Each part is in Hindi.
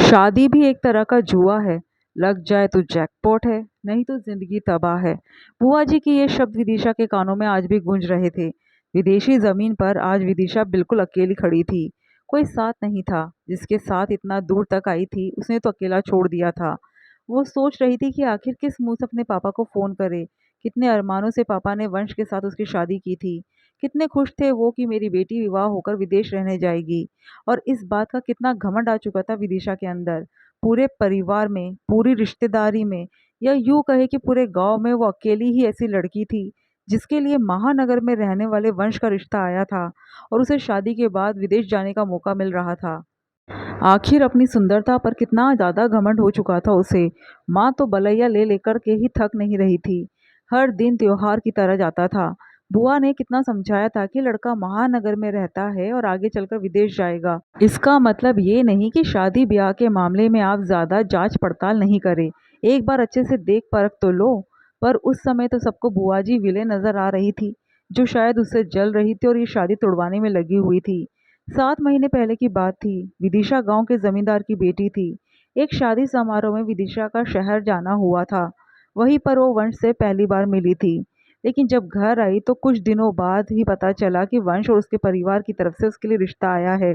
शादी भी एक तरह का जुआ है। लग जाए तो जैकपॉट है, नहीं तो जिंदगी तबाह है। बुआ जी की ये शब्द विदिशा के कानों में आज भी गूंज रहे थे। विदेशी जमीन पर आज विदिशा बिल्कुल अकेली खड़ी थी। कोई साथ नहीं था। जिसके साथ इतना दूर तक आई थी उसने तो अकेला छोड़ दिया था। वो सोच रही थी कि आखिर किस मुंह से अपने पापा को फोन करे। कितने अरमानों से पापा ने वंश के साथ उसकी शादी की थी। कितने खुश थे वो कि मेरी बेटी विवाह होकर विदेश रहने जाएगी। और इस बात का कितना घमंड आ चुका था विदिशा के अंदर। पूरे परिवार में, पूरी रिश्तेदारी में, या यूं कहे कि पूरे गांव में वो अकेली ही ऐसी लड़की थी जिसके लिए महानगर में रहने वाले वंश का रिश्ता आया था और उसे शादी के बाद विदेश जाने का मौका मिल रहा था। आखिर अपनी सुंदरता पर कितना ज्यादा घमंड हो चुका था उसे। माँ तो बलैया ले लेकर के ही थक नहीं रही थी। हर दिन त्योहार की तरह जाता था। बुआ ने कितना समझाया था कि लड़का महानगर में रहता है और आगे चलकर विदेश जाएगा। इसका मतलब ये नहीं कि शादी ब्याह के मामले में आप ज्यादा जांच पड़ताल नहीं करें। एक बार अच्छे से देख परख तो लो। पर उस समय तो सबको बुआ जी विले नजर आ रही थी, जो शायद उससे जल रही थी और ये शादी तुड़वाने में लगी हुई थी। 7 महीने पहले की बात थी। विदिशा गांव के जमींदार की बेटी थी। एक शादी समारोह में विदिशा का शहर जाना हुआ था। वहीं पर वो वंश से पहली बार मिली थी। लेकिन जब घर आई तो कुछ दिनों बाद ही पता चला कि वंश और उसके परिवार की तरफ से उसके लिए रिश्ता आया है।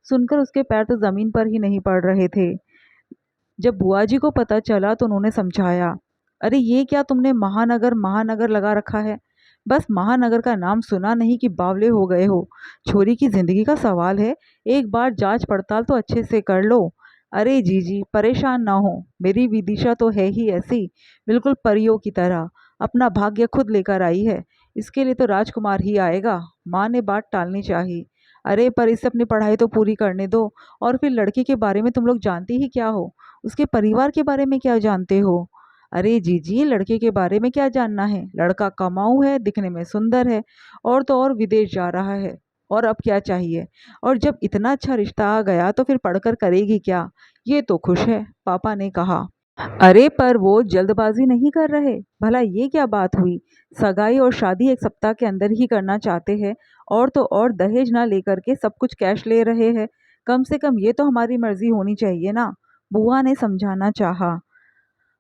सुनकर उसके पैर तो जमीन पर ही नहीं पड़ रहे थे। जब बुआ जी को पता चला तो उन्होंने समझाया, अरे ये क्या तुमने महानगर महानगर लगा रखा है। बस महानगर का नाम सुना नहीं कि बावले हो गए हो। छोरी की जिंदगी का सवाल है। एक बार जांच पड़ताल तो अच्छे से कर लो। अरे जीजी परेशान ना हो। मेरी विदिशा तो है ही ऐसी, बिल्कुल परियों की तरह। अपना भाग्य खुद लेकर आई है। इसके लिए तो राजकुमार ही आएगा। माँ ने बात टालनी चाहिए। अरे पर इसे अपनी पढ़ाई तो पूरी करने दो। और फिर लड़के के बारे में तुम लोग जानते ही क्या हो। उसके परिवार के बारे में क्या जानते हो। अरे जीजी लड़के के बारे में क्या जानना है। लड़का कमाऊ है, दिखने में सुंदर है, और तो और विदेश जा रहा है। और अब क्या चाहिए। और जब इतना अच्छा रिश्ता आ गया तो फिर पढ़कर करेगी क्या। ये तो खुश है, पापा ने कहा। अरे पर वो जल्दबाजी नहीं कर रहे। भला ये क्या बात हुई। सगाई और शादी एक सप्ताह के अंदर ही करना चाहते हैं। और तो और दहेज ना लेकर के सब कुछ कैश ले रहे हैं। कम से कम ये तो हमारी मर्जी होनी चाहिए ना। बुआ ने समझाना चाहा।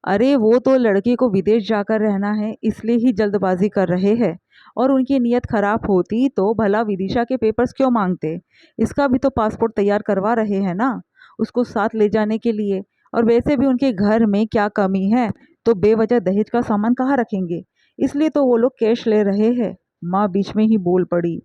अरे वो तो लड़के को विदेश जाकर रहना है इसलिए ही जल्दबाजी कर रहे हैं। और उनकी नीयत खराब होती तो भला विदिशा के पेपर्स क्यों मांगते। इसका भी तो पासपोर्ट तैयार करवा रहे हैं ना, उसको साथ ले जाने के लिए। और वैसे भी उनके घर में क्या कमी है, तो बेवजह दहेज का सामान कहाँ रखेंगे। इसलिए तो वो लोग कैश ले रहे हैं। माँ बीच में ही बोल पड़ी।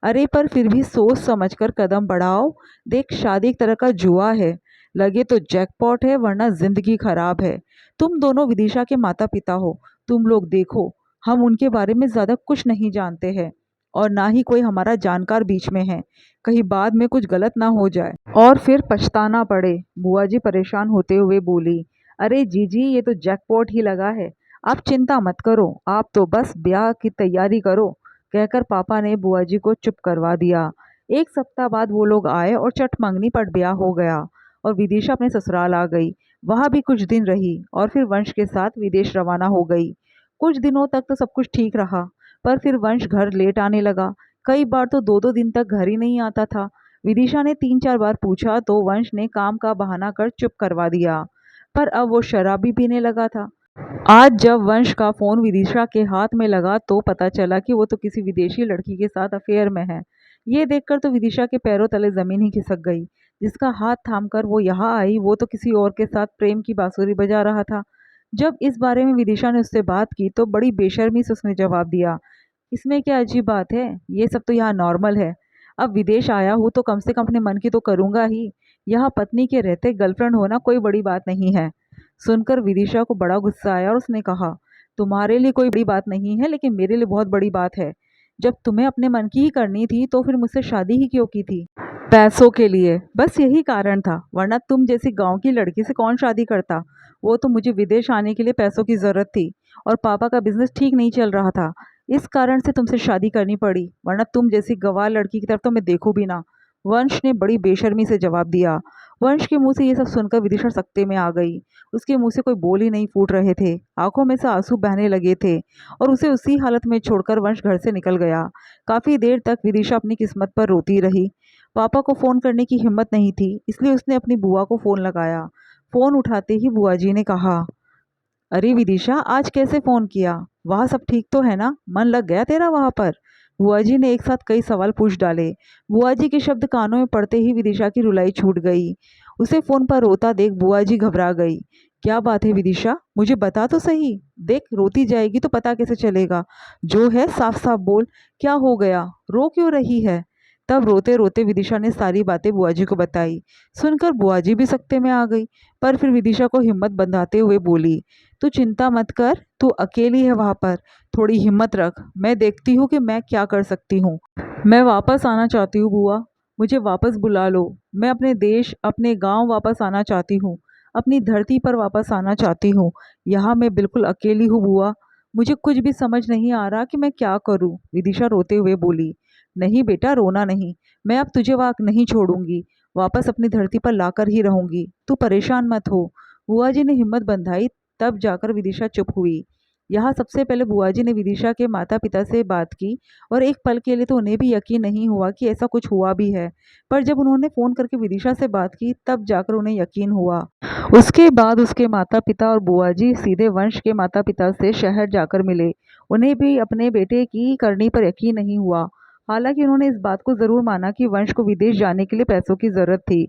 अरे पर फिर भी सोच समझकर कदम बढ़ाओ। देख शादी एक तरह का जुआ है। लगे तो जैकपॉट है वरना जिंदगी खराब है। तुम दोनों विदिशा के माता पिता हो। तुम लोग देखो, हम उनके बारे में ज्यादा कुछ नहीं जानते हैं। और ना ही कोई हमारा जानकार बीच में है। कहीं बाद में कुछ गलत ना हो जाए और फिर पछताना पड़े। बुआ जी परेशान होते हुए बोली। अरे जीजी ये तो जैकपॉट ही लगा है। आप चिंता मत करो, आप तो बस ब्याह की तैयारी करो। कहकर पापा ने बुआ जी को चुप करवा दिया। एक सप्ताह बाद वो लोग आए और चट मंगनी पर ब्याह हो गया। और विदिशा अपने ससुराल आ गई। वहां भी कुछ दिन रही और फिर वंश के साथ विदेश रवाना हो गई। कुछ दिनों तक तो सब कुछ ठीक रहा। पर फिर वंश घर लेट आने लगा। कई बार तो 2-2 दिन तक घर ही नहीं आता था। विदिशा ने 3-4 बार पूछा तो वंश ने काम का बहाना कर चुप करवा दिया। पर अब वो शराब भी पीने लगा था। आज जब वंश का फोन विदिशा के हाथ में लगा तो पता चला कि वो तो किसी विदेशी लड़की के साथ अफेयर में है। ये देखकर तो विदिशा के पैरों तले जमीन ही खिसक गई। जिसका हाथ थामकर वो यहाँ आई वो तो किसी और के साथ प्रेम की बांसुरी बजा रहा था। जब इस बारे में विदिशा ने उससे बात की तो बड़ी बेशर्मी से उसने जवाब दिया, इसमें क्या अजीब बात है, ये सब तो यहाँ नॉर्मल है। अब विदेश आया हूँ तो कम से कम अपने मन की तो करूंगा ही। यहाँ पत्नी के रहते गर्लफ्रेंड होना कोई बड़ी बात नहीं है। सुनकर विदिशा को बड़ा गुस्सा आया और उसने कहा, तुम्हारे लिए कोई बड़ी बात नहीं है लेकिन मेरे लिए बहुत बड़ी बात है। जब तुम्हें अपने मन की ही करनी थी तो फिर मुझसे शादी ही क्यों की थी। पैसों के लिए, बस यही कारण था, वरना तुम जैसी गांव की लड़की से कौन शादी करता। वो तो मुझे विदेश आने के लिए पैसों की जरूरत थी। और पापा का बिजनेस ठीक नहीं चल रहा था। इस कारण से तुमसे शादी करनी पड़ी, वरना तुम जैसी गवार लड़की की तरफ तो मैं देखूं भी ना। वंश ने बड़ी बेशर्मी से जवाब दिया। वंश के मुंह से ये सब सुनकर विदिशा सख्ते में आ गई। उसके मुंह से कोई बोल ही नहीं फूट रहे थे। आंखों में से आंसू बहने लगे थे। और उसे उसी हालत में छोड़कर वंश घर से निकल गया। काफी देर तक विदिशा अपनी किस्मत पर रोती रही। पापा को फ़ोन करने की हिम्मत नहीं थी, इसलिए उसने अपनी बुआ को फ़ोन लगाया। फ़ोन उठाते ही बुआ जी ने कहा, अरे विदिशा, आज कैसे फोन किया? वहाँ सब ठीक तो है ना? मन लग गया तेरा वहाँ पर? बुआ जी ने एक साथ कई सवाल पूछ डाले। बुआ जी के शब्द कानों में पड़ते ही विदिशा की रुलाई छूट गई। उसे फोन पर रोता देख बुआ जी घबरा गई। क्या बात है विदिशा, मुझे बता तो सही। देख, रोती जाएगी तो पता कैसे चलेगा? जो है साफ साफ बोल, क्या हो गया? रो क्यों रही है? तब रोते रोते विदिशा ने सारी बातें बुआ जी को बताई। सुनकर बुआ जी भी सकते में आ गई, पर फिर विदिशा को हिम्मत बंधाते हुए बोली, तू चिंता मत कर, तू अकेली है वहाँ पर। थोड़ी हिम्मत रख, मैं देखती हूँ कि मैं क्या कर सकती हूँ। मैं वापस आना चाहती हूँ बुआ, मुझे वापस बुला लो। मैं अपने देश, अपने गांव वापस आना चाहती हूँ, अपनी धरती पर वापस आना चाहती हूँ। यहाँ मैं बिल्कुल अकेली हूँ बुआ, मुझे कुछ भी समझ नहीं आ रहा कि मैं क्या करूँ। विदिशा रोते हुए बोली, नहीं बेटा, रोना नहीं, मैं अब तुझे वहाँ नहीं छोड़ूंगी, वापस अपनी धरती पर लाकर ही रहूंगी, तू परेशान मत हो। बुआ जी ने हिम्मत बंधाई, तब जाकर विदिशा चुप हुई। यहाँ सबसे पहले बुआ जी ने विदिशा के माता पिता से बात की, और एक पल के लिए तो उन्हें भी यकीन नहीं हुआ कि ऐसा कुछ हुआ भी है। पर जब उन्होंने फ़ोन करके विदिशा से बात की, तब जाकर उन्हें यकीन हुआ। उसके बाद उसके माता पिता और बुआ जी सीधे वंश के माता पिता से शहर जाकर मिले। उन्हें भी अपने बेटे की करनी पर यकीन नहीं हुआ। हालांकि उन्होंने इस बात को ज़रूर माना कि वंश को विदेश जाने के लिए पैसों की ज़रूरत थी,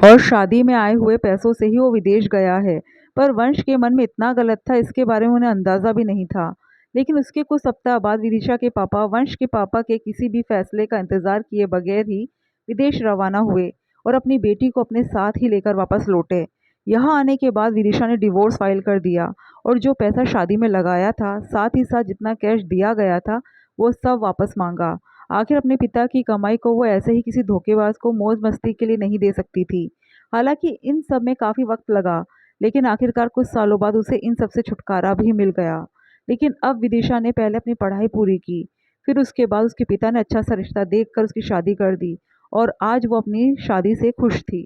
और शादी में आए हुए पैसों से ही वो विदेश गया है। पर वंश के मन में इतना गलत था, इसके बारे में उन्हें अंदाज़ा भी नहीं था। लेकिन उसके कुछ सप्ताह बाद विदिशा के पापा वंश के पापा के किसी भी फैसले का इंतज़ार किए बगैर ही विदेश रवाना हुए, और अपनी बेटी को अपने साथ ही लेकर वापस लौटे। यहाँ आने के बाद विदिशा ने डिवोर्स फाइल कर दिया, और जो पैसा शादी में लगाया था, साथ ही साथ जितना कैश दिया गया था, वो सब वापस मांगा। आखिर अपने पिता की कमाई को वो ऐसे ही किसी धोखेबाज को मौज मस्ती के लिए नहीं दे सकती थी। हालांकि इन सब में काफ़ी वक्त लगा, लेकिन आखिरकार कुछ सालों बाद उसे इन सब से छुटकारा भी मिल गया। लेकिन अब विदिशा ने पहले अपनी पढ़ाई पूरी की, फिर उसके बाद उसके पिता ने अच्छा सा रिश्ता देखकर उसकी शादी कर दी, और आज वो अपनी शादी से खुश थी।